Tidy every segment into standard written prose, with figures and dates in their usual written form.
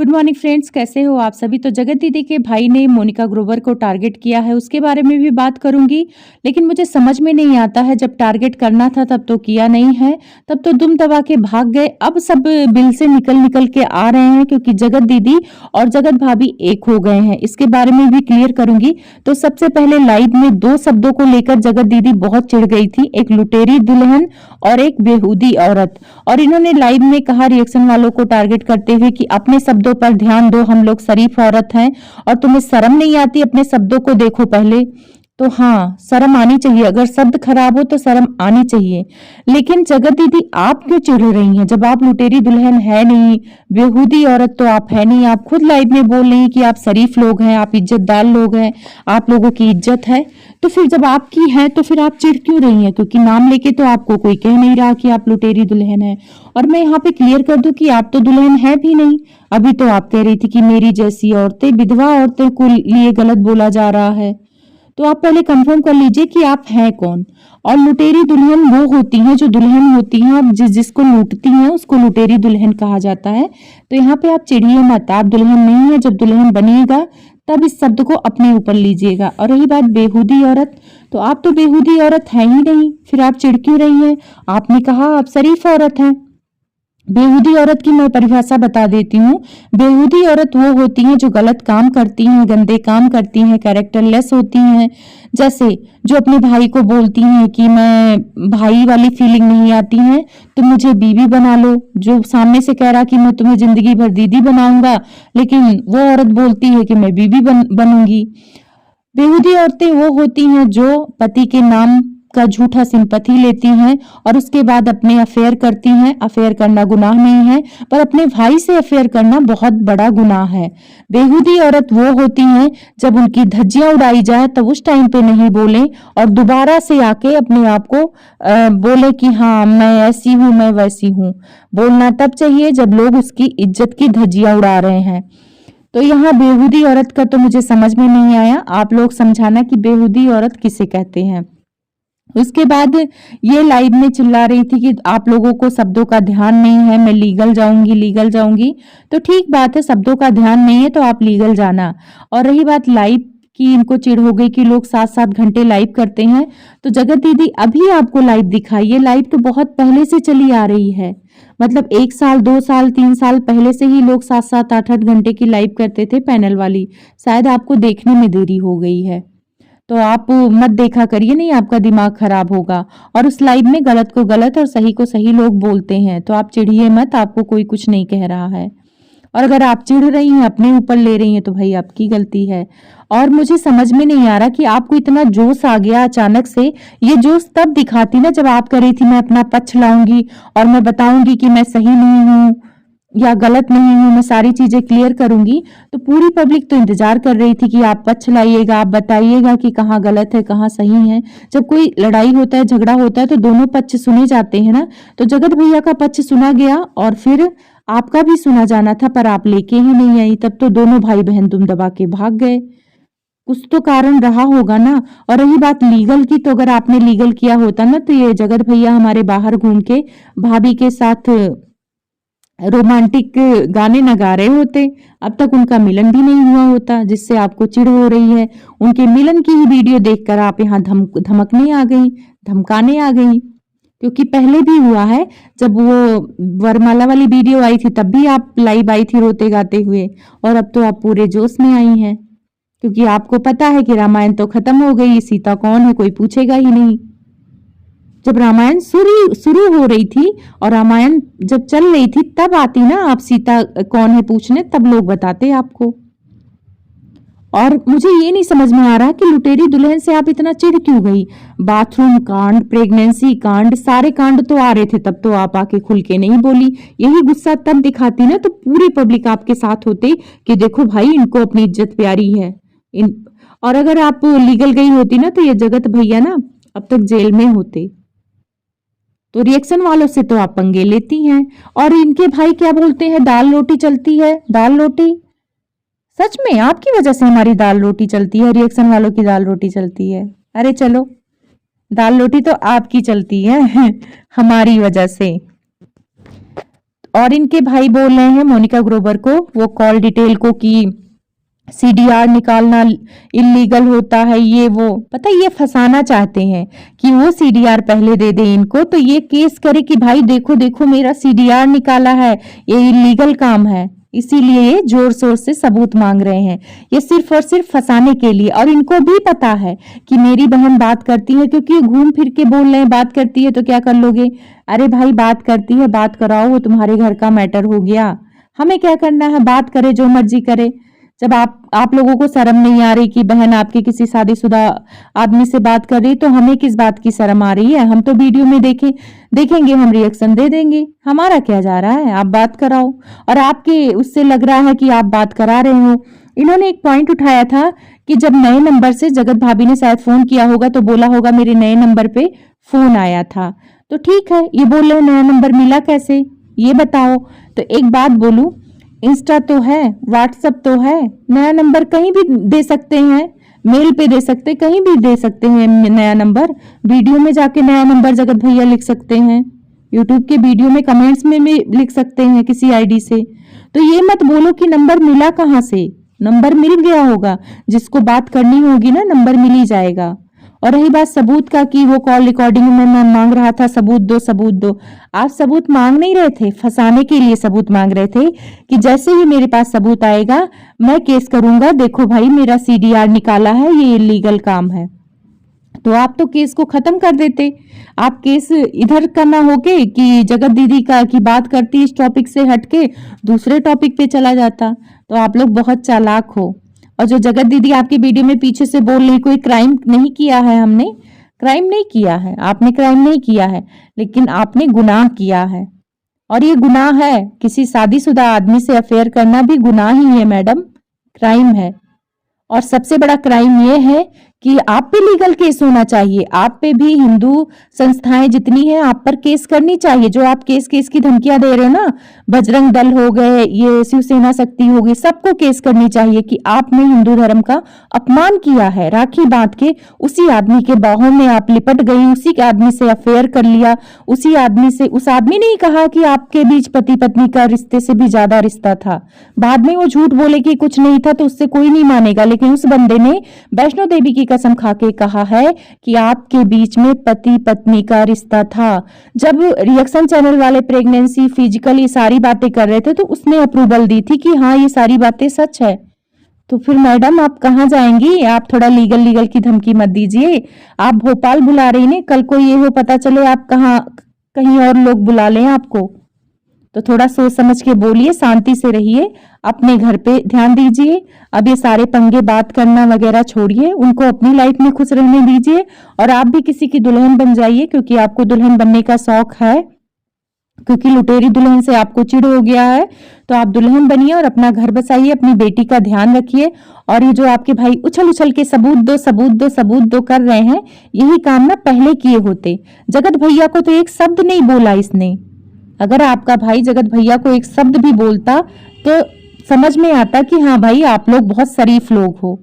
Good morning friends, कैसे हो आप सभी। तो जगत दीदी के भाई ने मोनिका ग्रोवर को टारगेट किया है, उसके बारे में भी बात करूंगी। लेकिन मुझे समझ में नहीं आता है, जब टारगेट करना था तब तो किया नहीं है, तब तो दुम दबा के भाग गए। अब सब बिल से निकल निकल के आ रहे हैं क्योंकि जगत दीदी और जगत भाभी एक हो गए हैं। इसके बारे में भी क्लियर करूंगी। तो सबसे पहले लाइव में दो शब्दों को लेकर जगत दीदी बहुत चिढ़ गई थी, एक लुटेरी दुल्हन और एक बेहूदी औरत। और इन्होंने लाइव में कहा रिएक्शन वालों को टारगेट करते हुए कि अपने शब्दों पर ध्यान दो, हम लोग शरीफ औरत हैं और तुम्हें शर्म नहीं आती, अपने शब्दों को देखो पहले। तो हाँ, शर्म आनी चाहिए, अगर शब्द खराब हो तो शर्म आनी चाहिए। लेकिन जगत दीदी आप क्यों चिढ़ रही हैं जब आप लुटेरी दुल्हन है नहीं, बेहूदी औरत तो आप है नहीं। आप खुद लाइव में बोल रही हैं कि आप शरीफ लोग हैं, आप इज्जतदार लोग हैं, आप लोगों की इज्जत है। तो फिर जब आपकी है तो फिर आप चिढ़ क्यों रही हैं? क्योंकि नाम लेके तो आपको कोई कह नहीं रहा कि आप लुटेरी दुल्हन है। और मैं यहाँ पे क्लियर कर दूं कि आप तो दुल्हन है भी नहीं। अभी तो आप कह रही थी कि मेरी जैसी औरतें, विधवा औरतें को लिए गलत बोला जा रहा है। तो आप पहले कंफर्म कर लीजिए कि आप हैं कौन। और लुटेरी दुल्हन वो होती हैं जो दुल्हन होती हैं, अब जिसको लूटती हैं उसको लुटेरी दुल्हन कहा जाता है। तो यहाँ पे आप चिढ़िए मत, आप दुल्हन नहीं है। जब दुल्हन बनिएगा तब इस शब्द को अपने ऊपर लीजिएगा। और रही बात बेहूदी औरत, तो आप तो बेहूदी औरत है ही नहीं, फिर आप चिढ़ क्यों रही हैं? आपने कहा आप शरीफ औरत हैं। बेहूदी औरत की मैं परिभाषा बता देती हूँ। बेहूदी औरत वो होती हैं जो गलत काम करती हैं, गंदे काम करती हैं, कैरेक्टरलेस होती हैं। जैसे जो अपने भाई को बोलती हैं कि मैं भाई वाली फीलिंग नहीं आती है तो मुझे बीवी बना लो, जो सामने से कह रहा कि मैं तुम्हें जिंदगी भर दीदी बनाऊंगा, लेकिन वो औरत बोलती है कि मैं बीवी बनूंगी। बेहूदी औरतें वो होती हैं जो पति के नाम का झूठा सिंपैथी लेती हैं और उसके बाद अपने अफेयर करती हैं। अफेयर करना गुनाह नहीं है, पर अपने भाई से अफेयर करना बहुत बड़ा गुनाह है। बेहूदी औरत वो होती हैं जब उनकी धज्जियां उड़ाई जाए तब उस टाइम पे नहीं बोलें और दोबारा से आके अपने आप को बोले कि हाँ मैं ऐसी हूं, मैं वैसी हूं। बोलना तब चाहिए जब लोग उसकी इज्जत की धज्जियां उड़ा रहे हैं। तो यहाँ बेहूदी औरत का तो मुझे समझ में नहीं आया, आप लोग समझाना कि बेहूदी औरत किसे कहते हैं। उसके बाद ये लाइव में चिल्ला रही थी कि आप लोगों को शब्दों का ध्यान नहीं है, मैं लीगल जाऊंगी, लीगल जाऊंगी। तो ठीक बात है, शब्दों का ध्यान नहीं है तो आप लीगल जाना। और रही बात लाइव की, इनको चिढ़ हो गई कि लोग 7-7 घंटे लाइव करते हैं। तो जगत दीदी अभी आपको लाइव दिखाई, ये लाइव तो बहुत पहले से चली आ रही है। मतलब 1 साल 2 साल 3 साल पहले से ही लोग 7-7 8-8 घंटे की लाइव करते थे पैनल वाली। शायद आपको देखने में देरी हो गई है, तो आप मत देखा करिए, नहीं आपका दिमाग खराब होगा। और उस लाइव में गलत को गलत और सही को सही लोग बोलते हैं, तो आप चिढ़िए मत, आपको कोई कुछ नहीं कह रहा है। और अगर आप चिढ़ रही हैं, अपने ऊपर ले रही हैं, तो भाई आपकी गलती है। और मुझे समझ में नहीं आ रहा कि आपको इतना जोश आ गया अचानक से। ये जोश तब दिखाती ना जब आप कह रही थी मैं अपना पक्ष लाऊंगी और मैं बताऊंगी कि मैं सही नहीं हूँ या गलत नहीं हूं, मैं सारी चीजें क्लियर करूंगी। तो पूरी पब्लिक तो इंतजार कर रही थी कि आप पक्ष लाइएगा, आप बताइएगा कि कहाँ गलत है कहाँ सही है। जब कोई लड़ाई होता है, झगड़ा होता है, तो दोनों पक्ष सुने जाते हैं ना। तो जगत भैया का पक्ष सुना गया और फिर आपका भी सुना जाना था, पर आप लेके ही नहीं आई। तब तो दोनों भाई बहन दुम दबा के भाग गए। कुछ तो कारण रहा होगा ना। और रही बात लीगल की, तो अगर आपने लीगल किया होता ना तो ये जगत भैया हमारे बाहर घूम के भाभी के साथ रोमांटिक गाने न गा रहे होते, अब तक उनका मिलन भी नहीं हुआ होता, जिससे आपको चिढ़ हो रही है। उनके मिलन की ही वीडियो देखकर आप यहाँ धमकने आ गई, धमकाने आ गई। क्योंकि पहले भी हुआ है, जब वो वरमाला वाली वीडियो आई थी तब भी आप लाइव आई थी रोते गाते हुए, और अब तो आप पूरे जोश में आई हैं। क्योंकि आपको पता है कि रामायण तो खत्म हो गई, सीता कौन है कोई पूछेगा ही नहीं। जब रामायण शुरू हो रही थी और रामायण जब चल रही थी तब आती ना आप सीता कौन है पूछने, तब लोग बताते आपको। और मुझे ये नहीं समझ में आ रहा कि लुटेरी दुल्हन से आप इतना चिढ़ क्यों गई। बाथरूम कांड, प्रेगनेंसी कांड, सारे कांड तो आ रहे थे, तब तो आप आके खुल के नहीं बोली। यही गुस्सा तब दिखाती ना तो पूरी पब्लिक आपके साथ होती कि देखो भाई इनको अपनी इज्जत प्यारी है। और अगर आप लीगल गई होती ना तो ये जगत भैया ना अब तक जेल में होते। तो रिएक्शन वालों से तो आप पंगे लेती हैं। और इनके भाई क्या बोलते हैं, दाल रोटी चलती है, दाल रोटी। सच में आपकी वजह से हमारी दाल रोटी चलती है, रिएक्शन वालों की दाल रोटी चलती है। अरे चलो, दाल रोटी तो आपकी चलती है हमारी वजह से। और इनके भाई बोल रहे हैं मोनिका ग्रोवर को वो कॉल डिटेल को कि सीडीआर निकालना इलीगल होता है, ये वो पता है, ये फंसाना चाहते हैं कि वो सीडीआर पहले दे दे इनको तो ये केस करे कि भाई देखो देखो मेरा सीडीआर निकाला है, ये इलीगल काम है। इसीलिए ये जोर शोर से सबूत मांग रहे हैं, ये सिर्फ और सिर्फ फंसाने के लिए। और इनको भी पता है कि मेरी बहन बात करती है, क्योंकि ये घूम फिर के बोल रहे हैं बात करती है तो क्या कर लोगे। अरे भाई बात करती है, बात कराओ, वो तुम्हारे घर का मैटर हो गया, हमें क्या करना है, बात करे जो मर्जी करे। जब आप लोगों को शर्म नहीं आ रही कि बहन आपकी किसी शादीशुदा आदमी से बात कर रही, तो हमें किस बात की शर्म आ रही है। हम तो वीडियो में देखेंगे, हम रिएक्शन दे देंगे, हमारा क्या जा रहा है, आप बात कराओ। और आपके उससे लग रहा है कि आप बात करा रहे हो। इन्होंने एक पॉइंट उठाया था कि जब नए नंबर से जगत भाभी ने शायद फोन किया होगा तो बोला होगा मेरे नए नंबर पे फोन आया था। तो ठीक है, ये बोल रहे नया नंबर मिला कैसे, ये बताओ। तो एक बात बोलूं, इंस्टा तो है, व्हाट्सएप तो है, नया नंबर कहीं भी दे सकते हैं, मेल पे दे सकते, कहीं भी दे सकते हैं नया नंबर। वीडियो में जाके नया नंबर जगत भैया लिख सकते हैं, यूट्यूब के वीडियो में कमेंट्स में भी लिख सकते हैं किसी आईडी से। तो ये मत बोलो कि नंबर मिला कहाँ से, नंबर मिल गया होगा, जिसको बात करनी होगी ना नंबर मिल ही जाएगा। और रही बात सबूत का कि वो कॉल रिकॉर्डिंग में मैं मांग रहा था सबूत दो सबूत दो, आप सबूत मांग नहीं रहे थे, फंसाने के लिए सबूत मांग रहे थे कि जैसे ही मेरे पास सबूत आएगा मैं केस करूंगा, देखो भाई मेरा सीडीआर निकाला है, ये इलीगल काम है। तो आप तो केस को खत्म कर देते, आप केस इधर करना होके कि जगत दीदी का की बात करती, इस टॉपिक से हटके दूसरे टॉपिक पे चला जाता। तो आप लोग बहुत चालाक हो। और जो जगत दीदी आपकी वीडियो में पीछे से बोल रही कोई क्राइम नहीं किया है, हमने क्राइम नहीं किया है, आपने क्राइम नहीं किया है, लेकिन आपने गुनाह किया है। और ये गुनाह है, किसी शादीशुदा आदमी से अफेयर करना भी गुनाह ही है मैडम, क्राइम है। और सबसे बड़ा क्राइम ये है कि आप पे लीगल केस होना चाहिए, आप पे भी हिंदू संस्थाएं जितनी हैं आप पर केस करनी चाहिए। जो आप केस की धमकियां दे रहे हो ना, बजरंग दल हो गए, ये शिवसेना शक्ति हो गई, सबको केस करनी चाहिए कि आपने हिंदू धर्म का अपमान किया है। राखी बांध के उसी आदमी के बाहों में आप लिपट गई, उसी के आदमी से अफेयर कर लिया, उसी आदमी से, उस आदमी ने ही कहा कि आपके बीच पति पत्नी का रिश्ते से भी ज्यादा रिश्ता था। बाद में वो झूठ बोले कि कुछ नहीं था तो उससे कोई नहीं मानेगा, लेकिन उस बंदे ने वैष्णो देवी की कसम खा के कहा है कि आपके बीच में पति पत्नी का रिश्ता था। जब रिएक्शन चैनल वाले प्रेगनेंसी फिजिकल ये सारी बातें कर रहे थे तो उसने अप्रूवल दी थी कि हाँ ये सारी बातें सच है। तो फिर मैडम आप कहाँ जाएंगी, आप थोड़ा लीगल की धमकी मत दीजिए। आप भोपाल बुला रही ने, कल को ये हो पता चले आप कहाँ कहीं और लोग बुला लें आपको। तो थोड़ा सोच समझ के बोलिए, शांति से रहिए, अपने घर पे ध्यान दीजिए। अब ये सारे पंगे बात करना वगैरह छोड़िए, उनको अपनी लाइफ में खुश रहने दीजिए। और आप भी किसी की दुल्हन बन जाइए, क्योंकि आपको दुल्हन बनने का शौक है, क्योंकि लुटेरी दुल्हन से आपको चिढ़ हो गया है। तो आप दुल्हन बनिए और अपना घर बसाइए, अपनी बेटी का ध्यान रखिए। और ये जो आपके भाई उछल उछल के सबूत दो सबूत दो सबूत दो कर रहे हैं, यही काम ना पहले किए होते। जगत भैया को तो एक शब्द नहीं बोला इसने। अगर आपका भाई जगत भैया को एक शब्द भी बोलता तो समझ में आता कि हाँ भाई आप लोग बहुत शरीफ लोग हो।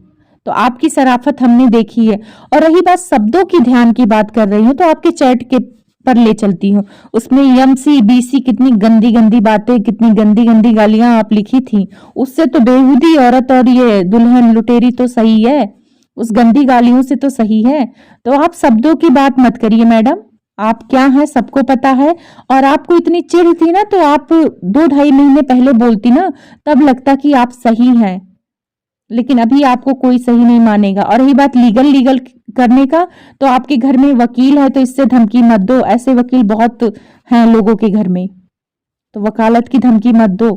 तो आपकी शराफत हमने देखी है। और रही बात शब्दों की, ध्यान की बात कर रही हूँ, तो आपके चैट के पर ले चलती हूँ, उसमें एमसी बीसी कितनी गंदी गंदी बातें, कितनी गंदी गंदी गालियां आप लिखी थी। उससे तो बेहूदी औरत और ये दुल्हन लुटेरी तो सही है, उस गंदी गालियों से तो सही है। तो आप शब्दों की बात मत करिए मैडम, आप क्या है सबको पता है। और आपको इतनी चिढ़ थी ना तो आप 2-2.5 महीने पहले बोलती ना, तब लगता कि आप सही हैं, लेकिन अभी आपको कोई सही नहीं मानेगा। और रही बात लीगल करने का, तो आपके घर में वकील है तो इससे धमकी मत दो, ऐसे वकील बहुत हैं लोगों के घर में, तो वकालत की धमकी मत दो।